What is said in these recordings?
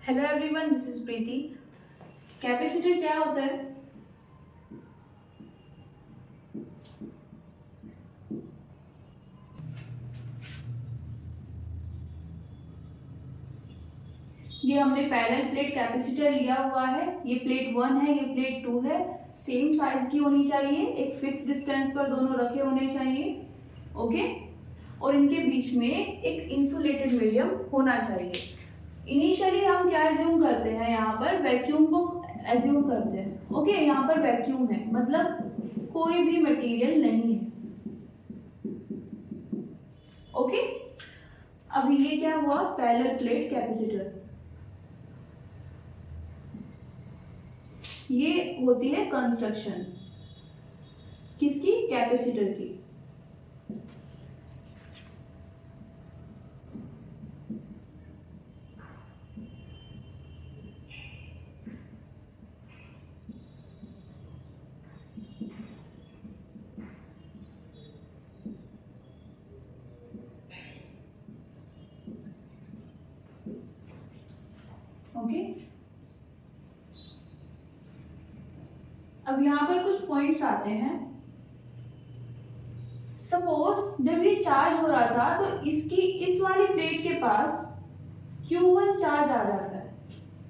Hello everyone, this is Preeti. Capacitor क्या होता है? ये हमने पैरेलल प्लेट कैपेसिटर लिया हुआ है। ये प्लेट 1 है, ये प्लेट 2 है। सेम साइज की होनी चाहिए, एक फिक्स डिस्टेंस पर दोनों रखे होने चाहिए। ओके। और इनके बीच में एक इंसुलेटेड मीडियम होना चाहिए। इनिशियली हम क्या एज्यूम करते हैं, यहाँ पर वैक्यूम को एज्यूम करते हैं। ओके, यहाँ पर वैक्यूम है, मतलब कोई भी मटेरियल नहीं है। ओके। अभी ये क्या हुआ, पैरेलल प्लेट कैपेसिटर। ये होती है कंस्ट्रक्शन किसकी, कैपेसिटर की। ओके। अब यहाँ पर कुछ पॉइंट्स आते हैं। सपोज जब ये चार्ज हो रहा था तो इसकी इस वाली प्लेट के पास Q1 चार्ज आ जाता है।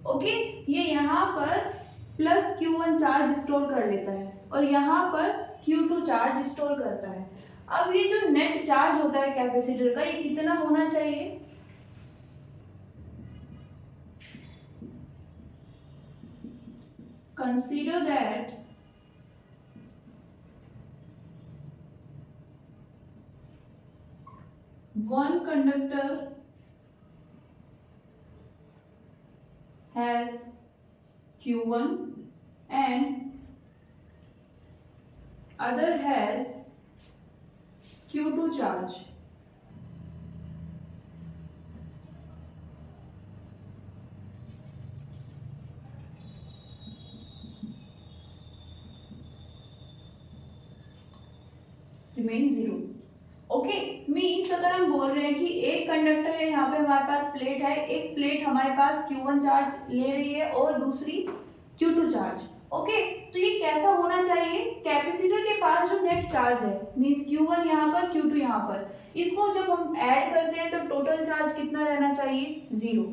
ओके, ये यहाँ पर प्लस Q1 चार्ज स्टोर कर लेता है और यहाँ पर Q2 चार्ज स्टोर करता है। अब ये जो नेट चार्ज होता है कैपेसिटर का, ये कितना होना चाहिए? Consider that one conductor has Q1 and other has Q2 charge. Remain zero. Okay, means अगर हम बोल रहे हैं कि एक कंडक्टर है, यहाँ पे हमारे पास प्लेट है, एक प्लेट हमारे पास Q1 चार्ज ले रही है और दूसरी Q2 चार्ज। ओके, तो ये कैसा होना चाहिए? कैपेसिटर के पास जो नेट चार्ज है, मीन्स Q1 यहाँ पर, Q2 यहाँ पर, इसको जब हम ऐड करते हैं तो टोटल चार्ज कितना रहना चाहिए? जीरो।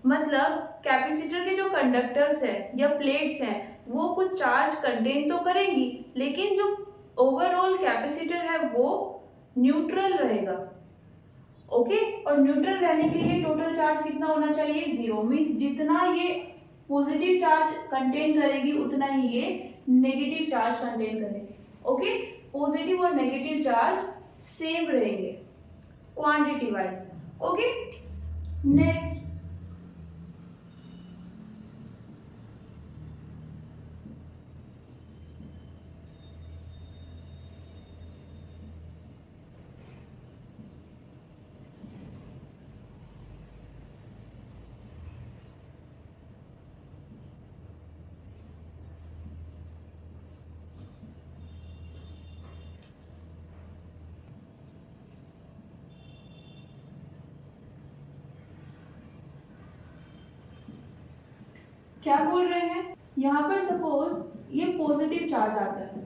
मतलब कैपेसिटर के जो कंडक्टर्स है या प्लेट्स हैं वो कुछ चार्ज कंटेन तो करेंगी, लेकिन जो ओवरऑल कैपेसिटर है वो न्यूट्रल रहेगा। ओके, और न्यूट्रल रहने के लिए टोटल चार्ज कितना होना चाहिए? जीरो। मीन्स जितना ये पॉजिटिव चार्ज कंटेन करेगी उतना ही ये नेगेटिव चार्ज कंटेन करेगी। ओके, पॉजिटिव और नेगेटिव चार्ज सेम रहेंगे क्वांटिटी वाइज। ओके, नेक्स्ट क्या बोल रहे हैं, यहाँ पर सपोज ये पॉजिटिव चार्ज आता है,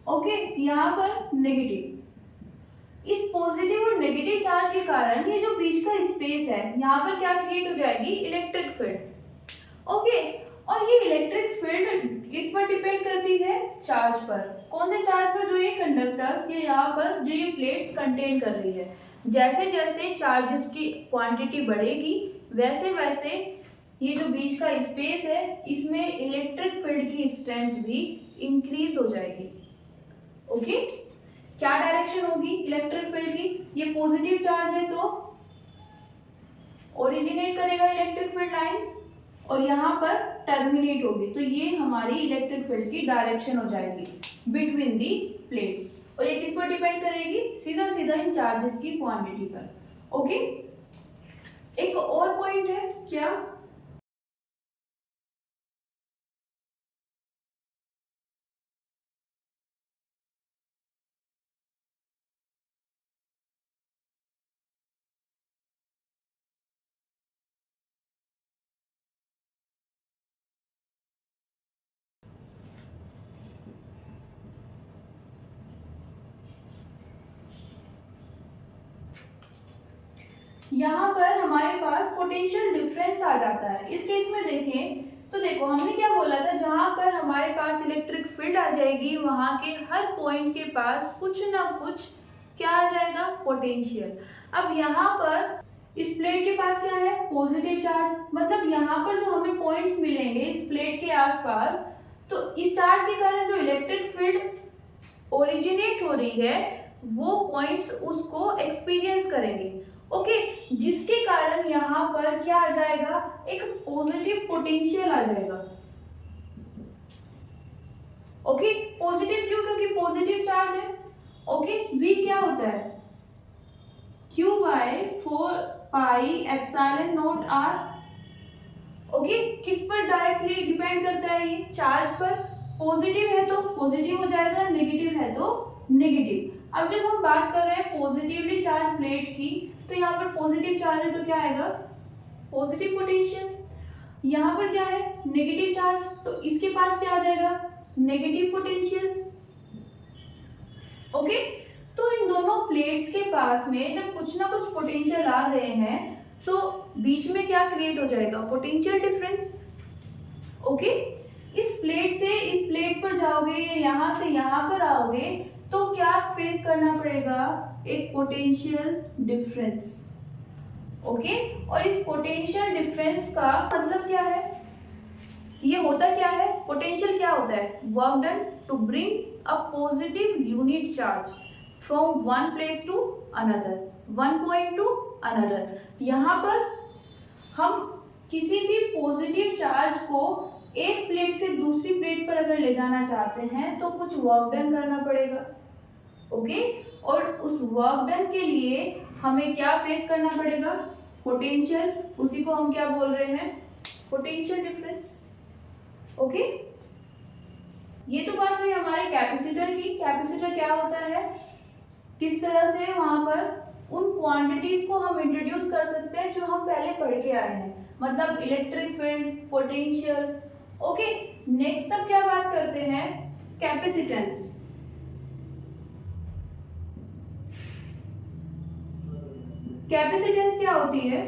ओके, यहाँ पर नेगेटिव। इस पॉजिटिव और नेगेटिव चार्ज के कारण ये जो बीच का स्पेस है, यहाँ पर क्या क्रिएट हो जाएगी? Electric field. ओके, और ये इलेक्ट्रिक फील्ड इस पर डिपेंड करती है चार्ज पर। कौन से चार्ज पर? जो ये कंडक्टर्स, ये यहाँ पर जो ये प्लेट्स कंटेन कर रही है। जैसे जैसे चार्जेस की क्वांटिटी बढ़ेगी वैसे वैसे ये जो बीच का स्पेस है इसमें इलेक्ट्रिक फील्ड की स्ट्रेंथ भी इंक्रीज हो जाएगी। ओके, क्या डायरेक्शन होगी इलेक्ट्रिक फील्ड की? ये पॉजिटिव चार्ज है तो ओरिजिनेट करेगा इलेक्ट्रिक फील्ड लाइंस और यहाँ पर टर्मिनेट होगी, तो ये हमारी इलेक्ट्रिक फील्ड की डायरेक्शन हो जाएगी बिटवीन दी प्लेट्स। और ये किस पर डिपेंड करेगी? सीधा सीधा इन चार्जेस की क्वांटिटी पर। ओके, एक और पॉइंट है क्या, यहाँ पर हमारे पास पोटेंशियल डिफरेंस आ जाता है। इस केस में देखें तो देखो हमने क्या बोला था, जहाँ पर हमारे पास इलेक्ट्रिक फील्ड आ जाएगी वहाँ के हर पॉइंट के पास कुछ ना कुछ क्या आ जाएगा, पोटेंशियल। अब यहाँ पर इस प्लेट के पास क्या है, पॉजिटिव चार्ज, मतलब यहाँ पर जो हमें पॉइंट्स मिलेंगे इस प्लेट के आसपास, तो इस चार्ज के कारण जो इलेक्ट्रिक फील्ड ओरिजिनेट हो रही है वो पॉइंट्स उसको एक्सपीरियंस करेंगे। ओके, जिसके कारण यहाँ पर क्या आ जाएगा, एक पॉजिटिव पोटेंशियल आ जाएगा। ओके, पॉजिटिव क्यों, क्योंकि पॉजिटिव चार्ज है। ओके, V क्या होता है, Q बाय 4πε0r। ओके, किस पर डायरेक्टली डिपेंड करता है, ये चार्ज पर। पॉजिटिव है तो पॉजिटिव हो जाएगा, नेगेटिव है तो नेगेटिव। अब जब हम बात कर रहे हैं पॉजिटिवली चार्ज प्लेट की, तो यहाँ पर पॉजिटिव चार्ज है तो क्या आएगा, पॉजिटिव पोटेंशियल। यहाँ पर क्या है, नेगेटिव चार्ज, तो इसके पास क्या आ जाएगा, नेगेटिव पोटेंशियल। ओके, तो इन दोनों प्लेट्स के पास में जब कुछ ना कुछ पोटेंशियल आ गए हैं तो बीच में क्या क्रिएट हो जाएगा, पोटेंशियल डिफरेंस। ओके, इस प्लेट से इस प्लेट पर जाओगे, यहाँ से यहाँ पर आओगे तो क्या फेस करना पड़ेगा, एक पोटेंशियल डिफरेंस। ओके, और इस पोटेंशियल डिफरेंस का मतलब क्या है, ये होता क्या है, पोटेंशियल क्या होता है, work done to bring a positive unit charge from one place to another, one point to another. यहाँ पर हम किसी भी पॉजिटिव चार्ज को एक प्लेट से दूसरी प्लेट पर अगर ले जाना चाहते हैं तो कुछ वर्क डन करना पड़ेगा। ओके, और उस वर्क डन के लिए हमें क्या फेस करना पड़ेगा, पोटेंशियल, उसी को हम क्या बोल रहे हैं, पोटेंशियल डिफरेंस। ओके, ये तो बात हुई हमारे कैपेसिटर की। कैपेसिटर क्या होता है, किस तरह से वहां पर उन क्वांटिटीज को हम इंट्रोड्यूस कर सकते हैं जो हम पहले पढ़ के आए हैं, मतलब electric field, potential. Okay, next अब क्या बात करते हैं, कैपेसिटेंस। कैपेसिटेंस क्या होती है,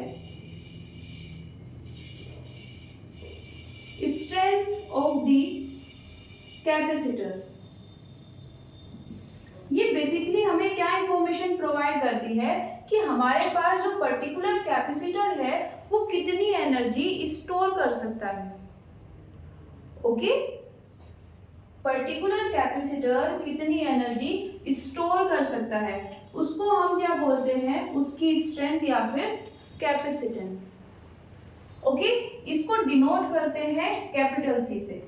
स्ट्रेंथ ऑफ द कैपेसिटर। ये बेसिकली हमें क्या इंफॉर्मेशन प्रोवाइड करती है कि हमारे पास जो पर्टिकुलर कैपेसिटर है वो कितनी एनर्जी स्टोर कर सकता है। ओके, पर्टिकुलर कैपेसिटर कितनी एनर्जी स्टोर कर सकता है, उसको हम क्या बोलते हैं, उसकी स्ट्रेंथ या फिर कैपेसिटेंस। ओके, इसको डिनोट करते हैं कैपिटल C से।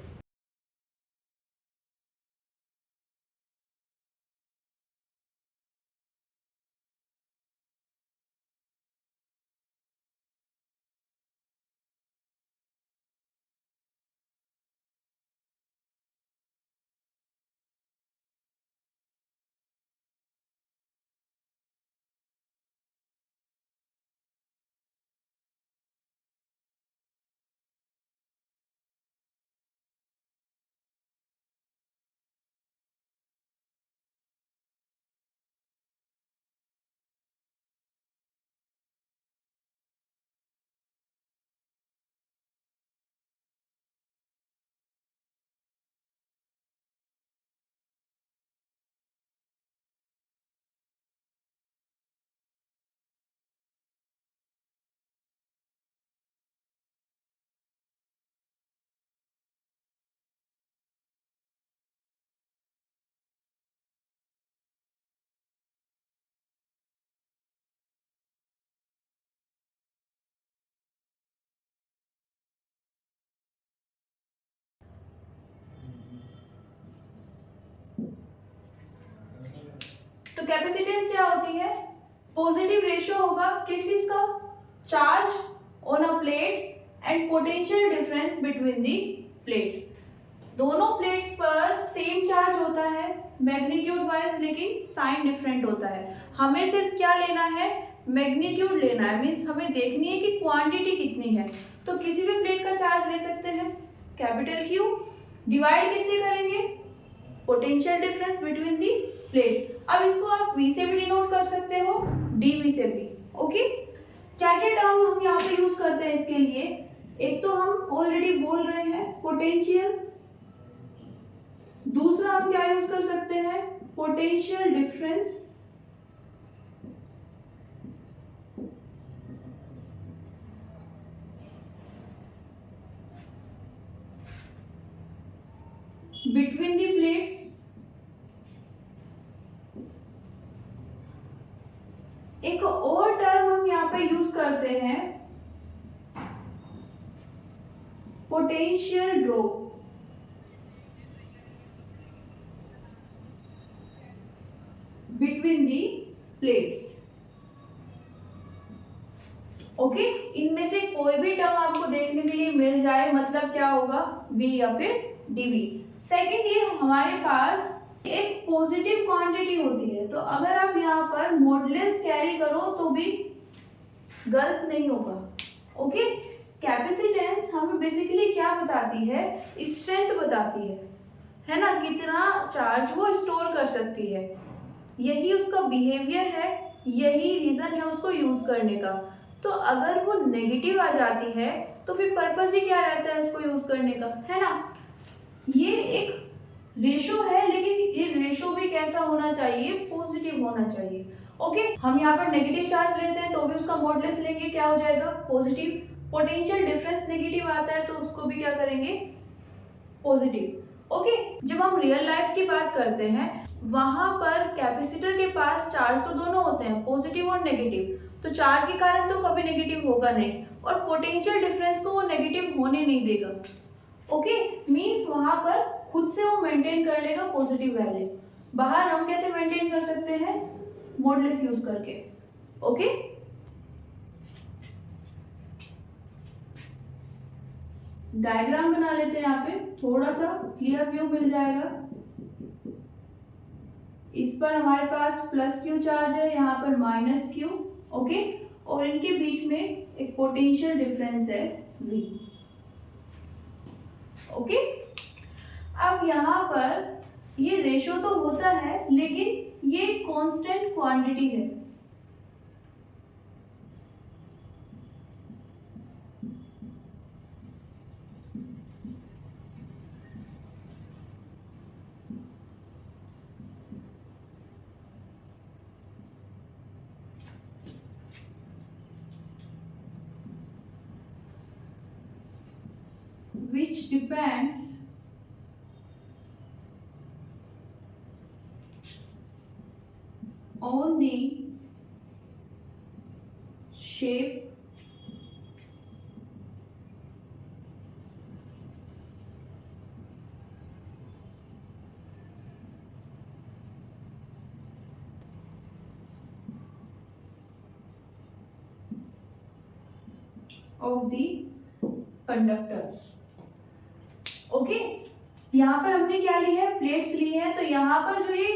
तो कैपेसिटेंस क्या होती है, पॉजिटिव रेशियो होगा किस चीज का, charge on a plate and potential difference between the plates. दोनों प्लेट्स पर सेम चार्ज होता है मैग्नीट्यूड वाइज, लेकिन साइन डिफरेंट होता है। हमें सिर्फ क्या लेना है, मैग्नीट्यूड लेना है, मीन्स हमें देखनी है कि क्वांटिटी कितनी है। तो किसी भी प्लेट का चार्ज ले सकते हैं, कैपिटल Q, डिवाइड किससे करेंगे, potential difference between the plates. अब इसको आप V से भी डिनोट कर सकते हो, dV से भी। ओके, क्या क्या टर्म हम यहाँ पे यूज करते हैं इसके लिए? एक तो हम ऑलरेडी बोल रहे हैं पोटेंशियल, दूसरा हम क्या यूज कर सकते हैं? Potential difference, between the plates, एक और टर्म हम यहाँ पे यूज करते हैं potential drop, between the plates. Okay, इनमें से कोई भी टर्म आपको देखने के लिए मिल जाए मतलब क्या होगा? बी या फिर डीवी। सेकंड, ये हमारे पास एक पॉजिटिव क्वांटिटी होती है, तो अगर आप यहाँ पर मॉडुलस कैरी करो तो भी गलत नहीं होगा। ओके, कैपेसिटेंस हमें बेसिकली क्या बताती है? स्ट्रेंथ बताती है ना, कितना चार्ज वो स्टोर कर सकती है। यही उसका बिहेवियर है, यही रीजन है उसको यूज करने का। तो अगर वो नेगेटिव आ जाती है तो फिर पर्पस ही क्या रहता है उसको यूज करने का, है ना। ये एक रेशो है, लेकिन ये रेशो भी कैसा होना चाहिए? पॉजिटिव होना चाहिए। ओके, हम यहाँ पर नेगेटिव चार्ज लेते हैं तो भी उसका मॉडुलस लेंगे, क्या हो जाएगा? पॉजिटिव। पोटेंशियल डिफरेंस नेगेटिव आता है तो उसको भी क्या करेंगे? पॉजिटिव। ओके, जब हम रियल लाइफ की बात करते हैं वहां पर कैपेसिटर के पास चार्ज तो दोनों होते हैं, पॉजिटिव और नेगेटिव, तो चार्ज के कारण तो कभी नेगेटिव होगा नहीं, और पोटेंशियल डिफरेंस को वो नेगेटिव होने नहीं देगा। ओके, मींस वहां पर खुद से वो मेंटेन कर लेगा पॉजिटिव वैल्यू। बाहर हम कैसे मेंटेन कर सकते हैं? मॉडुलस यूज करके। ओके, डायग्राम बना लेते हैं, यहाँ पे थोड़ा सा क्लियर व्यू मिल जाएगा। इस पर हमारे पास प्लस क्यू चार्ज है, यहाँ पर माइनस क्यू। ओके, और इनके बीच में एक पोटेंशियल डिफरेंस है V। ओके, अब यहाँ पर ये रेशो तो होता है लेकिन ये कांस्टेंट क्वांटिटी है। Which depends on the shape of the conductors। Okay, यहाँ पर हमने क्या ली है? प्लेट्स ली है, तो यहाँ पर जो ये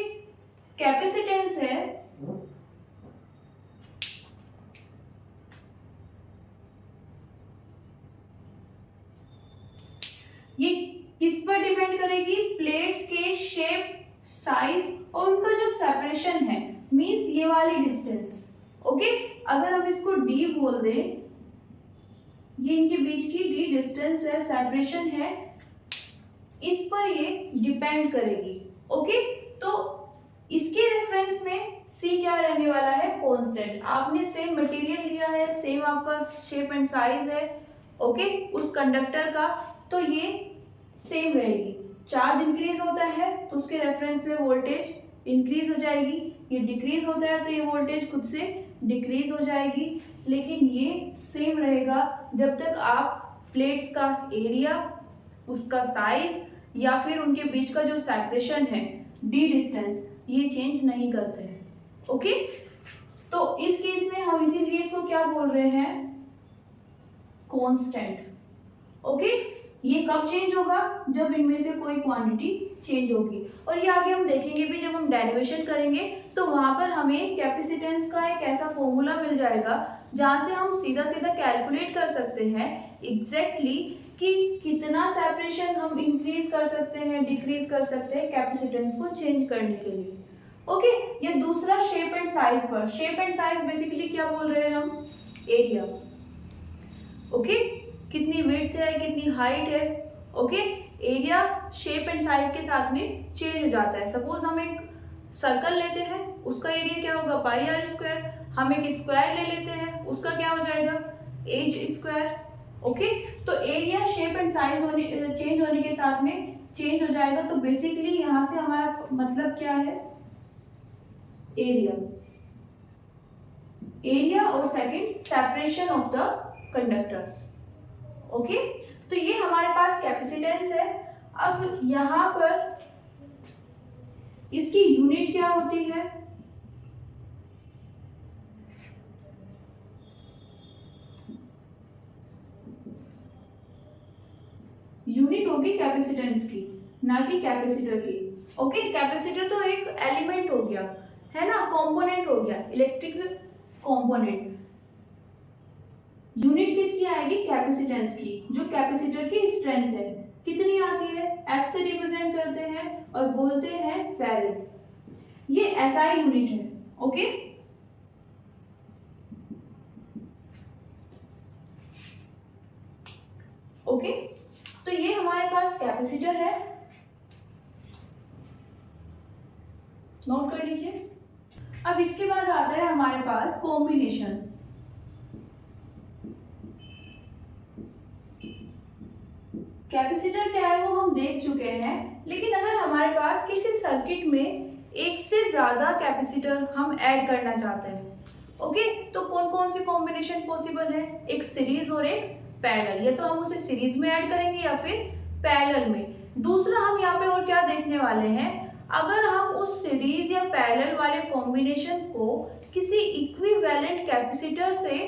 कैपेसिटेंस है ये किस पर डिपेंड करेगी? प्लेट्स के शेप, साइज और उनका जो सेपरेशन है, मींस ये वाली डिस्टेंस। ओके, अगर हम इसको d बोल दें, ये इनके बीच की d डिस्टेंस है, सेपरेशन है, इस पर ये डिपेंड करेगी। ओके, तो इसके रेफरेंस में C क्या रहने वाला है? कांस्टेंट। आपने सेम मटेरियल लिया है, सेम आपका शेप एंड साइज है, ओके, उस कंडक्टर का, तो ये सेम रहेगी। चार्ज इंक्रीज होता है तो उसके रेफरेंस में वोल्टेज इंक्रीज हो जाएगी, ये डिक्रीज होता है तो ये वोल्टेज खुद से डिक्रीज हो जाएगी, लेकिन ये सेम रहेगा जब तक आप प्लेट्स का एरिया, उसका साइज या फिर उनके बीच का जो सेपरेशन है, d डिस्टेंस, ये चेंज नहीं करते हैं। ओके, तो इस केस में हम इसीलिए इसको क्या बोल रहे हैं? कांस्टेंट। ओके, ये कब चेंज होगा? जब इनमें से कोई क्वांटिटी चेंज होगी। और ये आगे हम देखेंगे भी, जब हम डेरिवेशन करेंगे तो वहां पर हमें कैपेसिटेंस का एक ऐसा फॉर्मूला मिल जाएगा जहां से हम सीधा सीधा कैलकुलेट कर सकते हैं एग्जैक्टली कि कितना सेपरेशन हम इंक्रीज कर सकते हैं, डिक्रीज कर सकते हैं कैपेसिटेंस को चेंज करने के लिए। ओके, ये दूसरा शेप एंड साइज पर। शेप एंड साइज बेसिकली क्या बोल रहे हैं हम? एरिया। ओके, कितनी विड्थ है, कितनी हाइट है। Okay, area shape and size के साथ में चेंज हो जाता है। सपोज हम एक सर्कल लेते हैं, उसका एरिया क्या होगा, पाई आर स्क्वायर। हम एक स्क्वायर ले लेते हैं, उसका क्या हो जाएगा, एच स्क्वायर। ओके, तो area shape and size change होने के साथ में चेंज हो जाएगा। तो बेसिकली यहां से हमारा मतलब क्या है, एरिया। एरिया और second separation of the conductors. Okay, तो ये हमारे पास कैपेसिटेंस है। अब यहां पर इसकी यूनिट क्या होती है, यूनिट होगी कैपेसिटेंस की, ना कि कैपेसिटर की। ओके, कैपेसिटर तो एक एलिमेंट हो गया, है ना, कंपोनेंट हो गया, इलेक्ट्रिक कंपोनेंट। यूनिट किसकी आएगी, कैपेसिटेंस की, जो कैपेसिटर की स्ट्रेंथ है। कितनी आती है, एफ से रिप्रेजेंट करते हैं और बोलते हैं फैरेड। ये एसआई यूनिट है। ओके, ओके, तो ये हमारे पास कैपेसिटर है, नोट कर लीजिए। अब इसके बाद आता है हमारे पास कॉम्बिनेशंस। कैपेसिटर क्या है वो हम देख चुके हैं, लेकिन अगर हमारे पास किसी सर्किट में एक से ज्यादा कैपेसिटर हम ऐड करना चाहते हैं, ओके, तो कौन कौन सी कॉम्बिनेशन पॉसिबल है, एक सीरीज और एक पैरेलल। या तो हम उसे सीरीज में ऐड करेंगे या फिर पैरेलल में। दूसरा हम यहाँ पे और क्या देखने वाले हैं, अगर हम उस सीरीज या पैरेलल वाले कॉम्बिनेशन को किसी इक्विवेलेंट कैपेसिटर से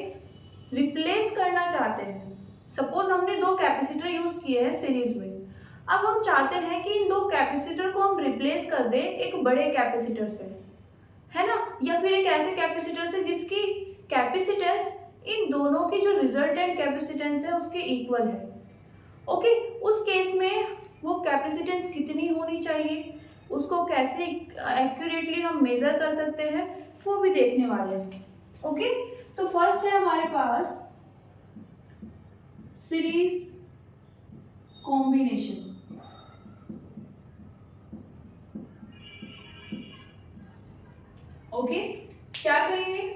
रिप्लेस करना चाहते हैं। सपोज हमने दो कैपेसिटर यूज किए हैं सीरीज में, अब हम चाहते हैं कि इन दो कैपेसिटर को हम रिप्लेस कर दें एक बड़े कैपेसिटर से, है ना, या फिर एक ऐसे कैपेसिटर से जिसकी कैपेसिटेंस इन दोनों की जो रिजल्टेंट कैपेसिटेंस है उसके इक्वल है। ओके, उस केस में वो कैपेसिटेंस कितनी होनी चाहिए, उसको कैसे एक्यूरेटली हम मेजर कर सकते हैं, वो भी देखने वाले हैं। ओके, तो फर्स्ट है हमारे पास सीरीज कॉम्बिनेशन। ओके, क्या करेंगे,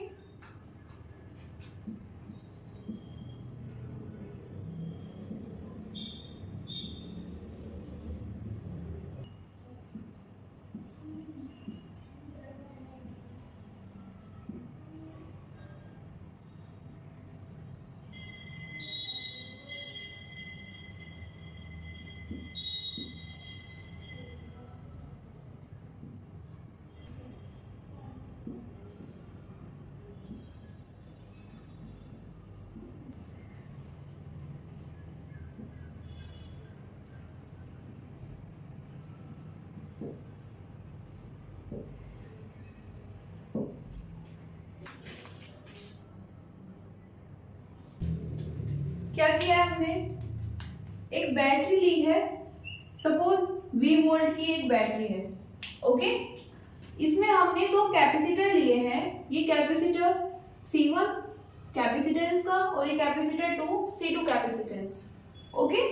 क्या किया है हमने, एक बैटरी ली है, सपोज V वोल्ट की एक बैटरी है। ओके, इसमें हमने दो कैपेसिटर लिए हैं, ये कैपेसिटर C1 कैपेसिटेंस का और ये कैपेसिटर 2 C2 कैपेसिटेंस। ओके,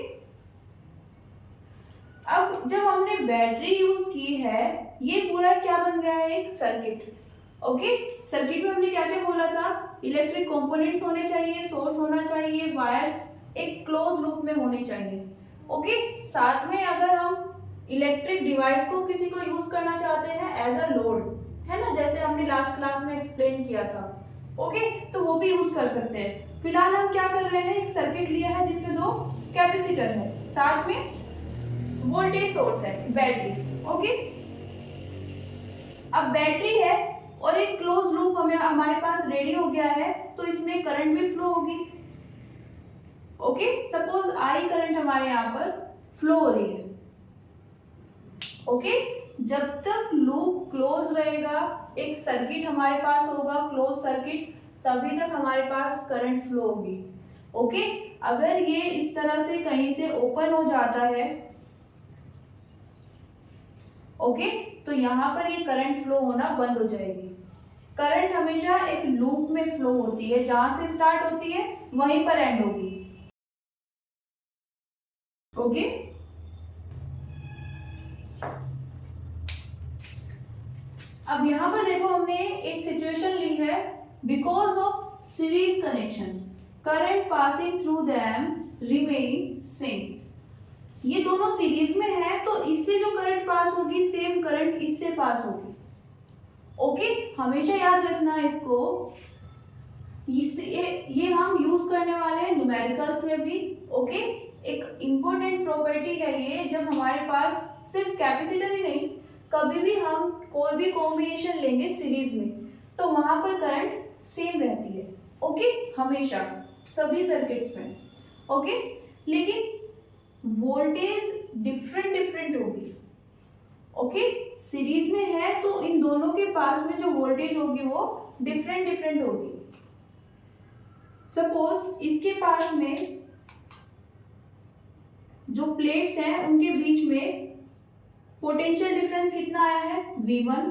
अब जब हमने बैटरी यूज की है, ये पूरा क्या बन गया है, एक सर्किट। ओके, सर्किट में हमने क्या क्या बोला था, इलेक्ट्रिक कंपोनेंट्स होने चाहिए, सोर्स होना चाहिए, वायर्स एक क्लोज लूप में होने चाहिए। ओके, साथ में अगर हम इलेक्ट्रिक डिवाइस को किसी को यूज करना चाहते हैं एज अ लोड, है ना, जैसे हमने लास्ट क्लास में एक्सप्लेन किया था। ओके, तो वो भी यूज कर सकते हैं। फिलहाल हम क्या कर रहे हैं, एक सर्किट लिया है जिसमें दो कैपेसिटर है, साथ में वोल्टेज सोर्स है, बैटरी। ओके, अब बैटरी है और एक क्लोज लूप हमें हमारे पास रेडी हो गया है, तो इसमें करंट भी फ्लो होगी। ओके, सपोज आई करंट हमारे यहाँ पर फ्लो हो रही है। ओके, जब तक लूप क्लोज रहेगा, एक सर्किट हमारे पास होगा क्लोज सर्किट, तभी तक हमारे पास करंट फ्लो होगी। ओके, अगर ये इस तरह से कहीं से ओपन हो जाता है, ओके, तो यहां पर ये करंट फ्लो होना बंद हो जाएगी। करंट हमेशा एक लूप में फ्लो होती है, जहां से स्टार्ट होती है वहीं पर एंड होगी। ओके, अब यहां पर देखो हमने एक सिचुएशन ली है, because of series connection current passing through them remain same. ये दोनों सीरीज में है तो इससे जो करंट पास होगी सेम करंट इससे पास होगी। ओके, हमेशा याद रखना इसको। ये हम यूज करने वाले हैं न्यूमेरिकल्स में भी। ओके, एक इंपॉर्टेंट प्रॉपर्टी है ये, जब हमारे पास सिर्फ कैपेसिटर ही नहीं, कभी भी हम कोई भी कॉम्बिनेशन लेंगे सीरीज में तो वहां पर करंट सेम रहती है। ओके, हमेशा सभी सर्किट्स में। ओके, लेकिन वोल्टेज डिफरेंट डिफरेंट होगी। ओके, सीरीज में है तो इन दोनों के पास में जो वोल्टेज होगी वो डिफरेंट डिफरेंट होगी। सपोज इसके पास में जो प्लेट्स हैं उनके बीच में पोटेंशियल डिफरेंस कितना आया है, V1।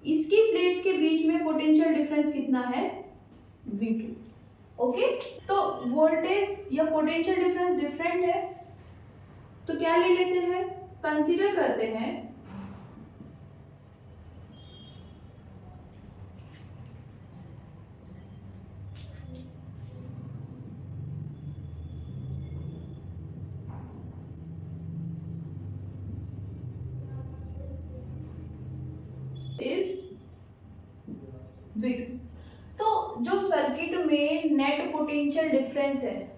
इसकी प्लेट्स के बीच में पोटेंशियल डिफरेंस कितना है, V2। ओके, तो वोल्टेज या पोटेंशियल डिफरेंस डिफरेंट है तो क्या ले लेते हैं, कंसीडर करते हैं इस V2। तो जो सर्किट में नेट पोटेंशियल डिफरेंस है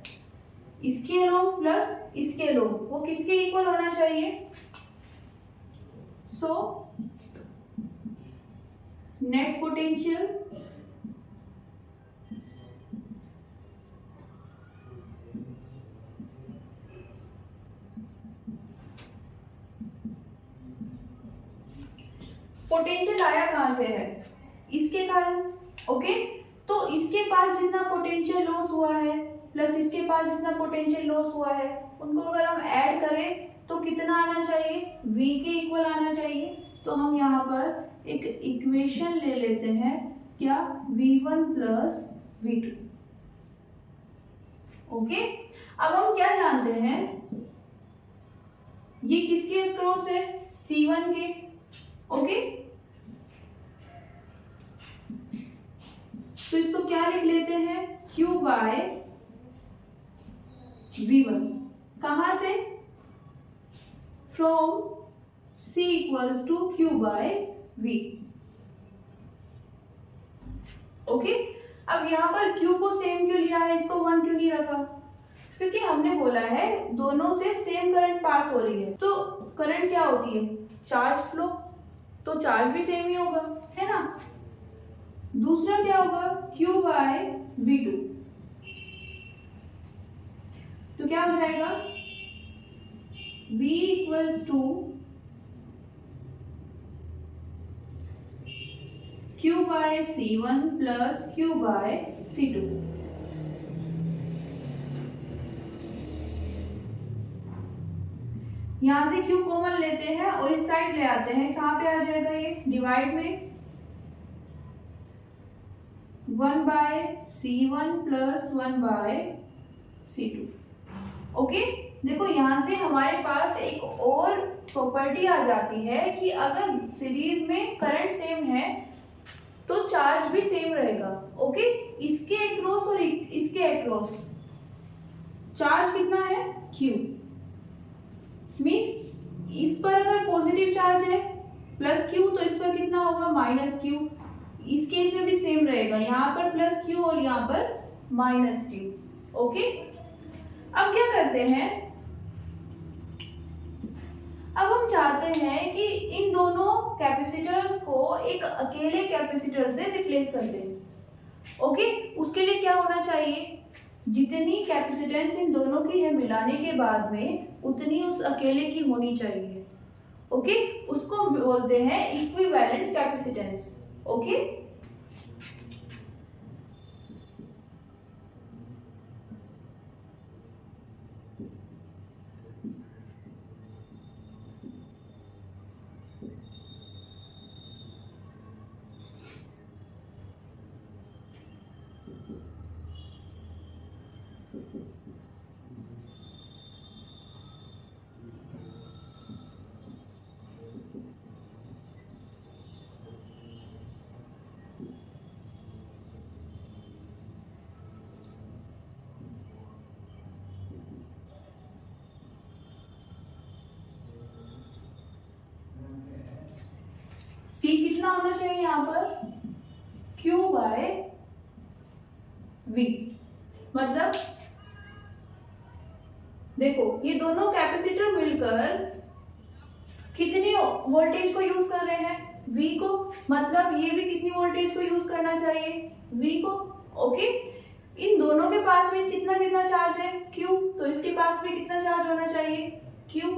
इसके अलोंग प्लस इसके अलोंग, वो किसके इक्वल होना चाहिए। सो नेट पोटेंशियल पोटेंशियल आया कहां से है, इसके कारण। ओके, तो इसके पास जितना पोटेंशियल लॉस हुआ है प्लस इसके पास जितना पोटेंशियल लॉस हुआ है, उनको अगर हम ऐड करें तो कितना आना चाहिए, V के इक्वल आना चाहिए। तो हम यहाँ पर एक इक्वेशन ले लेते हैं, क्या, V1 प्लस V2। ओके, अब हम क्या जानते हैं, ये किसके अक्रॉस है, C1 के। ओके, तो इसको क्या लिख लेते हैं, Q बाय V1। कहां से, from C equals to Q by V। Okay, अब यहाँ पर Q को सेम क्यों लिया है, इसको 1 क्यों नहीं रखा, क्योंकि हमने बोला है दोनों से सेम करंट पास हो रही है। तो करंट क्या होती है, चार्ज फ्लो, तो चार्ज भी सेम ही होगा, है ना। दूसरा क्या होगा, Q बाय V2। तो क्या हो जाएगा, V equals to Q by C1 plus Q by C2। यहां से Q कॉमन लेते हैं और इस साइड ले आते हैं, कहां पे आ जाएगा ये, डिवाइड में 1 by C1 plus 1 by C2। Okay, देखो यहां से हमारे पास एक और प्रॉपर्टी आ जाती है कि अगर सीरीज में करंट सेम है तो चार्ज भी सेम रहेगा। ओके, इसके अक्रॉस और इसके अक्रॉस चार्ज कितना है, Q। मीन्स इस पर अगर पॉजिटिव चार्ज है प्लस Q तो इस पर कितना होगा, माइनस Q। इस केस में भी सेम रहेगा, यहाँ पर प्लस Q और यहाँ पर माइनस Q। ओके, अब क्या करते हैं, अब हम चाहते हैं कि इन दोनों कैपेसिटर्स को एक अकेले कैपेसिटर से रिप्लेस कर दें। ओके, उसके लिए क्या होना चाहिए, जितनी कैपेसिटेंस इन दोनों की है मिलाने के बाद में उतनी उस अकेले की होनी चाहिए। ओके, उसको बोलते हैं इक्विवेलेंट कैपेसिटेंस। ओके, C कितना होना चाहिए यहाँ पर, Q बाय V। मतलब देखो ये दोनों कैपेसिटर मिलकर कितनी वोल्टेज को यूज कर रहे हैं, V को। मतलब ये भी कितनी वोल्टेज को यूज करना चाहिए, V को। ओके, इन दोनों के पास में कितना कितना चार्ज है, Q, तो इसके पास में कितना चार्ज होना चाहिए, Q।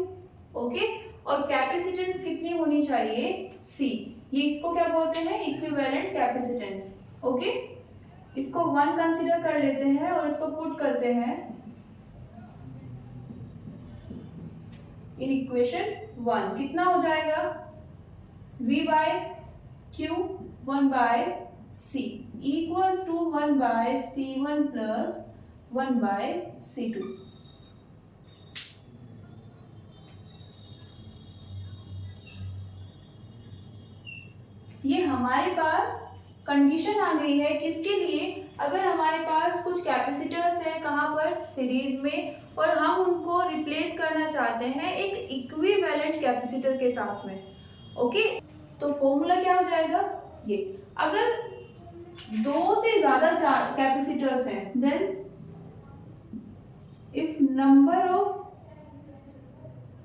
ओके, और कैपेसिटेंस कितनी होनी चाहिए, C। ये इसको क्या बोलते हैं, इक्विवेलेंट कैपेसिटेंस। ओके, इसको 1 कंसीडर कर लेते हैं और इसको पुट करते हैं इन इक्वेशन 1। कितना हो जाएगा, V by Q 1 by C equals to 1 by C1 plus 1 by C2। ये हमारे पास कंडीशन आ गई है किसके लिए, अगर हमारे पास कुछ कैपेसिटर्स हैं कहाँ पर, सीरीज में, और हम उनको रिप्लेस करना चाहते हैं एक इक्विवेलेंट कैपेसिटर के साथ में। ओके, तो फॉर्मूला क्या हो जाएगा, ये अगर 2 से ज्यादा कैपेसिटर्स हैं, then if number of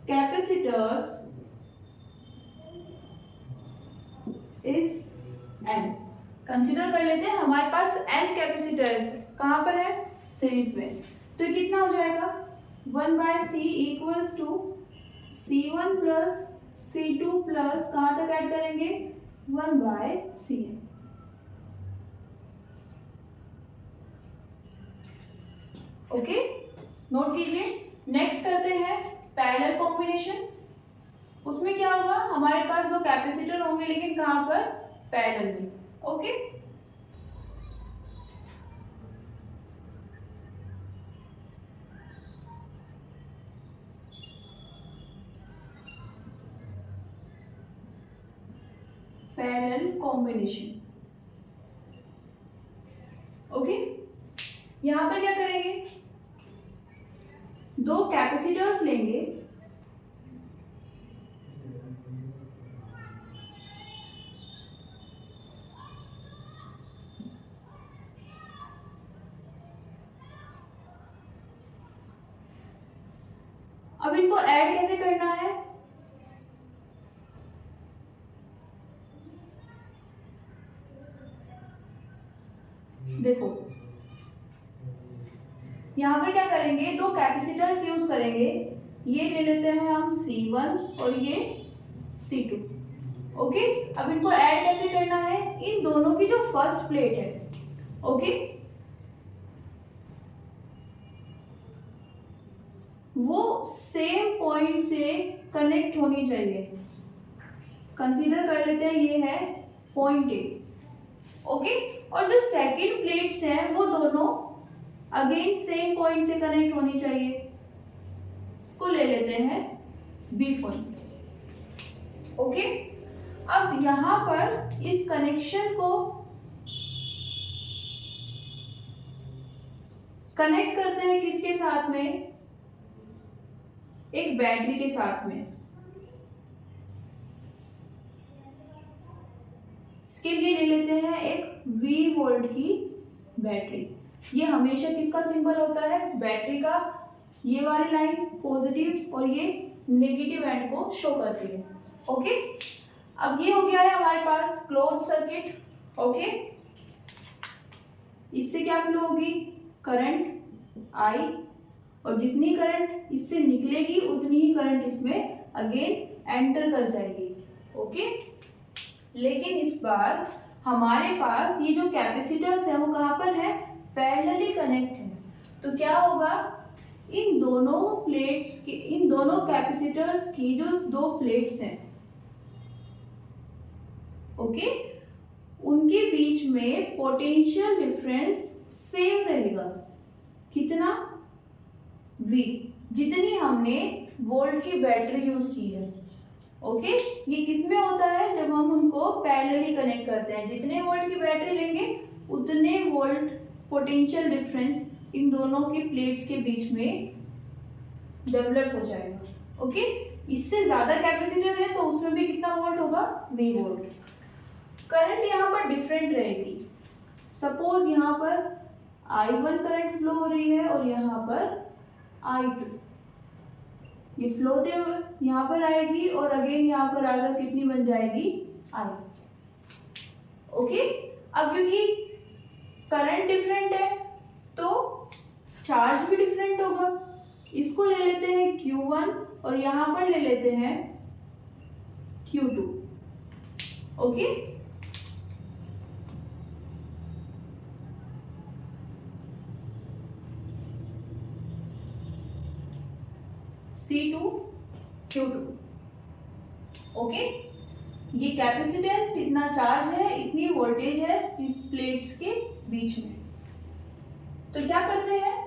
capacitors is n, consider कर लेते हैं हमारे पास n कैपेसिटर्स कहाँ पर है, सीरीज में, तो कितना हो जाएगा 1 by C equals to C1 plus C2 plus कहाँ तक ऐड करेंगे 1 बाय Cn। ओके, नोट कीजिए। नेक्स्ट करते हैं पैरेलल कॉम्बिनेशन। उसमें क्या होगा, हमारे पास दो कैपेसिटर होंगे लेकिन कहाँ पर, पैरेलल में। Okay, parallel combination. ओके, यहां पर क्या करेंगे, 2 कैपेसिटर्स लेंगे, अब इनको ऐड कैसे करना है, देखो यहां पर क्या करेंगे, 2 कैपेसिटर्स यूज करेंगे, ये ले लेते हैं हम C1 और ये C2। ओके, अब इनको ऐड कैसे करना है, इन दोनों की जो फर्स्ट प्लेट है, ओके, वो सेम पॉइंट से कनेक्ट होनी चाहिए। कंसीडर कर लेते हैं ये है पॉइंट A। ओके, और जो सेकंड प्लेट्स हैं वो दोनों अगेन सेम पॉइंट से कनेक्ट होनी चाहिए। इसको ले लेते हैं B पॉइंट। ओके, अब यहां पर इस कनेक्शन को कनेक्ट करते हैं किसके साथ में, एक बैटरी के साथ में। इसके लिए ले लेते हैं एक V वोल्ट की बैटरी। ये हमेशा किसका सिंबल होता है, बैटरी का। ये वाली लाइन पॉजिटिव और ये नेगेटिव एंड को शो करती है। ओके, अब ये हो गया है हमारे पास क्लोज सर्किट। ओके, इससे क्या फ्लो होगी, करंट I, और जितनी करंट इससे निकलेगी उतनी ही करंट इसमें अगेन एंटर कर जाएगी। ओके, लेकिन इस बार हमारे पास ये जो कैपेसिटर्स है वो कहाँ पर है, पैरेलली कनेक्ट है। तो क्या होगा, इन दोनों प्लेट्स के, इन दोनों कैपेसिटर्स की जो 2 प्लेट्स हैं, ओके, उनके बीच में पोटेंशियल डिफरेंस सेम रहेगा। कितना, V, जितनी हमने वोल्ट की बैटरी यूज की है। ओके, ये किसमें होता है, जब हम उनको पैरेलली कनेक्ट करते हैं, जितने वोल्ट की बैटरी लेंगे उतने वोल्ट पोटेंशियल डिफरेंस इन दोनों की प्लेट्स के बीच में डेवलप हो जाएगा। ओके, इससे ज्यादा कैपेसिटर है तो उसमें भी कितना वोल्ट होगा, V वोल्ट। करंट यहाँ पर डिफरेंट रहेगी। सपोज यहाँ पर I1 करंट फ्लो हो रही है और यहाँ पर I2, ये फ्लो होते हुए यहाँ पर आएगी और अगेन यहाँ पर आकर कितनी बन जाएगी, I। ओके, अब क्योंकि करंट डिफरेंट है तो चार्ज भी डिफरेंट होगा। इसको ले लेते हैं Q1 और यहाँ पर ले लेते हैं Q2। Okay, C2 Q2। Okay, ये कैपेसिटेंस इतना चार्ज है, इतनी वोल्टेज है इस प्लेट्स के बीच में। तो क्या करते हैं,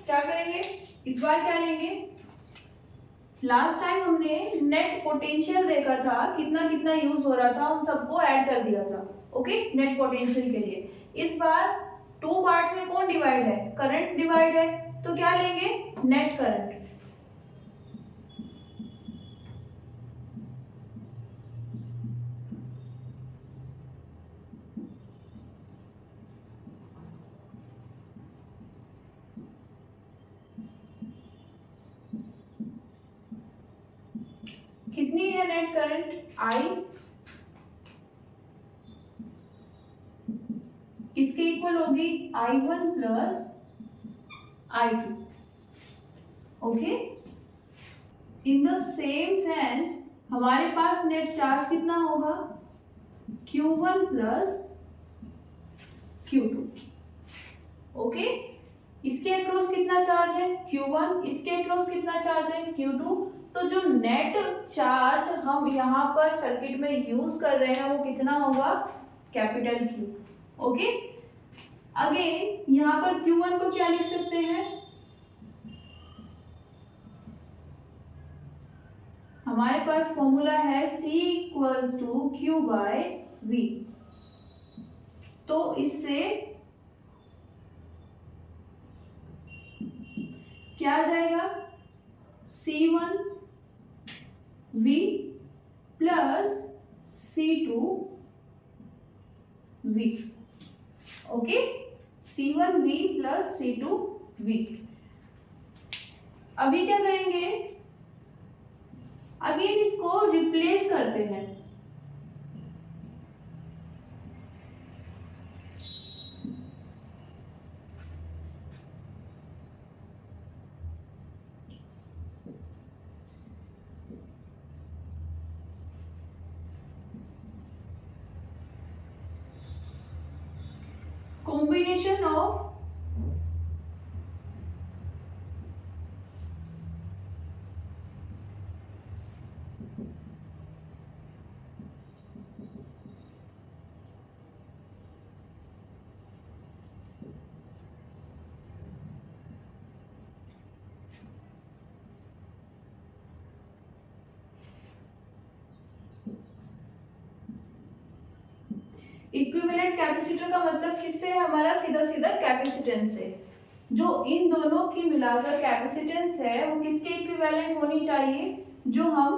क्या करेंगे इस बार, क्या लेंगे, लास्ट टाइम हमने नेट पोटेंशियल देखा था, कितना कितना यूज हो रहा था, उन सबको ऐड कर दिया था। ओके, नेट पोटेंशियल के लिए इस बार 2 पार्ट्स में कौन डिवाइड है, करंट डिवाइड है, तो क्या लेंगे, नेट करंट। कितनी है नेट करंट, I, किसके इक्वल होगी, I1 plus I2। Okay, in the same sense हमारे पास नेट चार्ज कितना होगा, Q1 प्लस Q2। ओके, इसके अक्रॉस कितना चार्ज है, Q1, इसके अक्रॉस कितना चार्ज है, Q2। तो जो नेट चार्ज हम यहाँ पर सर्किट में यूज कर रहे हैं वो कितना होगा, कैपिटल Q। ओके, अगेन यहाँ पर Q1 को क्या लिख सकते हैं, हमारे पास फॉर्मूला है C equals to Q by V। तो इससे क्या आ जाएगा, C1 V plus C2 V। Okay, C1 V plus C2 V। अभी क्या करेंगे, अगेन इसको रिप्लेस करते हैं। Combination of इक्विवेलेंट कैपेसिटर का मतलब किससे है, हमारा सीधा सीधा कैपेसिटेंस से। जो इन दोनों की मिलाकर कैपेसिटेंस है वो किसके इक्विवेलेंट होनी चाहिए, जो हम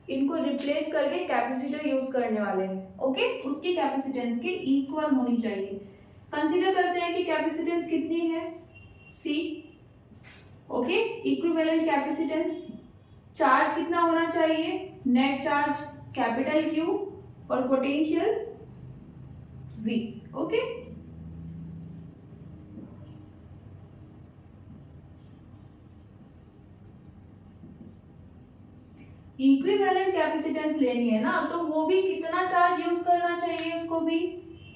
इनको रिप्लेस करके कैपेसिटर यूज करने वाले हैं। ओके, उसकी कैपेसिटेंस के इक्वल होनी चाहिए। कंसीडर करते हैं कि कैपेसिटेंस कितनी है, C। Okay, equivalent capacitance. Charge कितना होना चाहिए, नेट चार्ज कैपिटल Q और potential V। Okay, equivalent capacitance लेनी है ना, तो वो भी कितना चार्ज यूज करना चाहिए, उसको भी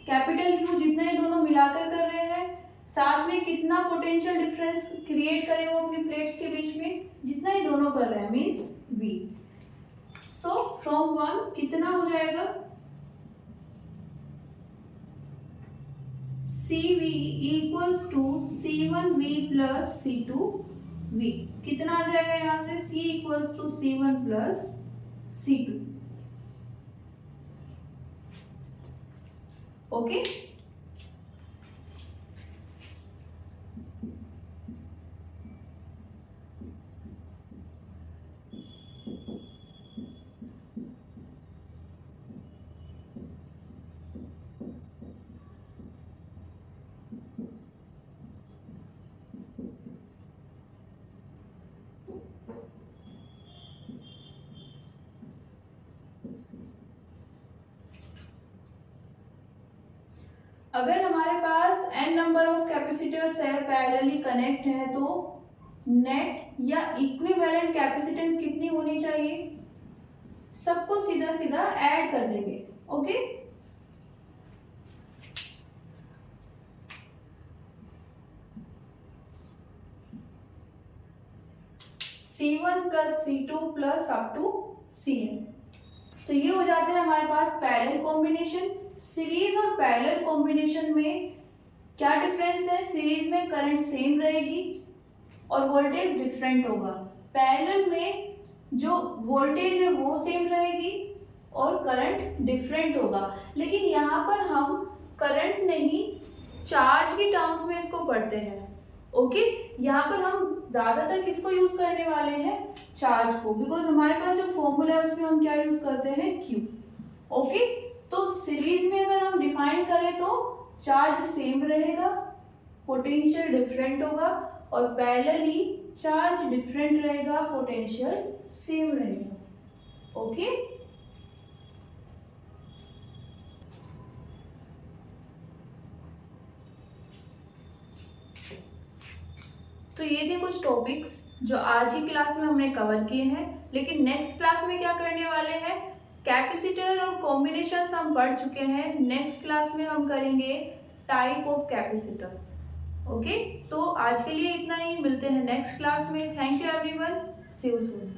कैपिटल Q जितना ही दोनों मिलाकर कर रहे हैं, साथ में कितना पोटेंशियल डिफरेंस क्रिएट करे वो अपनी प्लेट्स के बीच में, जितना ही दोनों कर रहे हैं, मींस V। सो फ्रॉम 1 कितना हो जाएगा, CV equals to C1V plus C2V। कितना आ जाएगा यहाँ से, C equals to C1 plus C2। Okay, अगर हमारे पास n नंबर ऑफ कैपेसिटर्स है, पैरेलली कनेक्ट है, तो नेट या इक्विवेलेंट कैपेसिटेंस कितनी होनी चाहिए, सबको सीधा सीधा ऐड कर देंगे। Okay, C1 plus C2 plus up to Cn। तो ये हो जाते हैं हमारे पास पैरेलल कॉम्बिनेशन। सीरीज और पैरेलल कॉम्बिनेशन में क्या डिफरेंस है, सीरीज में करंट सेम रहेगी और वोल्टेज डिफरेंट होगा। पैरेलल में जो वोल्टेज है वो सेम रहेगी और करंट डिफरेंट होगा। लेकिन यहाँ पर हम करंट नहीं, चार्ज की टर्म्स में इसको पढ़ते हैं। ओके, यहाँ पर हम ज्यादातर किसको यूज करने वाले हैं, चार्ज को, बिकॉज हमारे पास जो फॉर्मूला है उसमें हम क्या यूज करते हैं, Q। ओके, तो सीरीज में अगर हम डिफाइन करें तो चार्ज सेम रहेगा, पोटेंशियल डिफरेंट होगा, और पैरेलली चार्ज डिफरेंट रहेगा, पोटेंशियल सेम रहेगा। ओके, तो ये थे कुछ टॉपिक्स जो आज ही क्लास में हमने कवर किए हैं। लेकिन नेक्स्ट क्लास में क्या करने वाले हैं, कैपेसिटर और कॉम्बिनेशंस हम पढ़ चुके हैं। नेक्स्ट क्लास में हम करेंगे टाइप ऑफ कैपेसिटर। ओके, तो आज के लिए इतना ही, मिलते हैं नेक्स्ट क्लास में। Thank you everyone, see you soon.